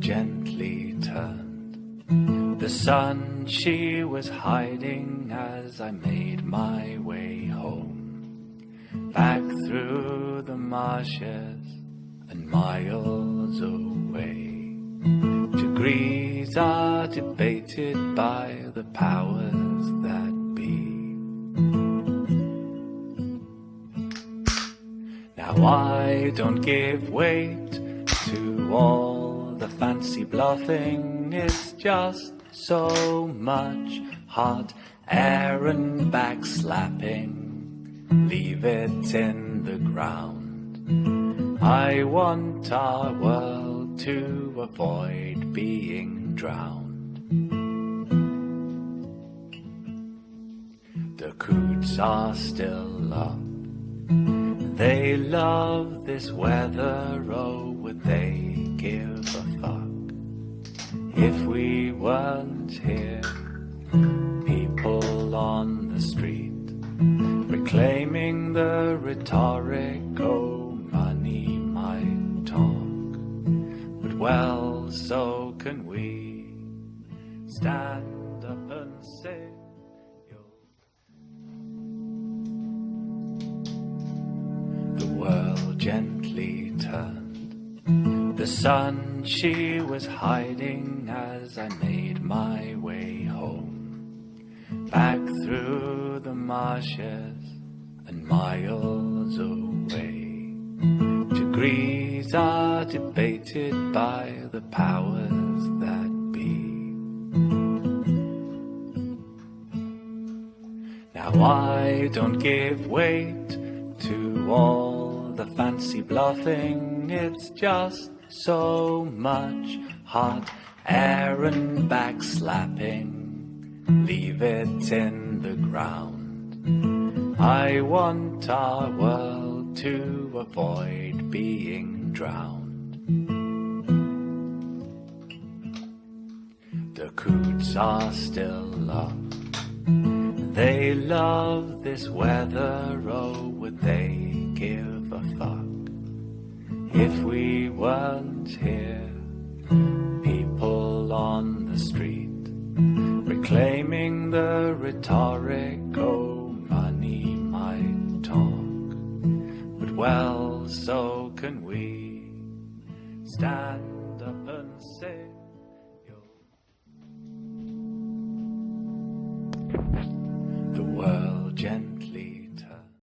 gently turned. The sun, she was hiding as I made my way home, back through the marshes and miles away. Degrees are debated by the powers that be. Now I don't give weight to all the fancy bluffing. It's just so much hot air and backslapping. Leave it in the ground. I want our world to avoid being drowned. The coots are still up. They love this weather, oh, would they give a fuck if we weren't here? People on the street reclaiming the rhetoric, oh, money might talk, but well, so can we. Stand up and say the world gently turned. The sun, she was hiding as I made my way home, back through the marshes and miles away. Degrees are debated by the powers that be. Now I don't give weight to all the fancy bluffing. It's just so much hot air and backslapping. Leave it in the ground. I want our world to avoid being drowned. The coots are still up. They love this weather, oh, would they give a fuck if we weren't here? People on the street reclaiming the rhetoric, oh, money might talk, but well, so can we. Stand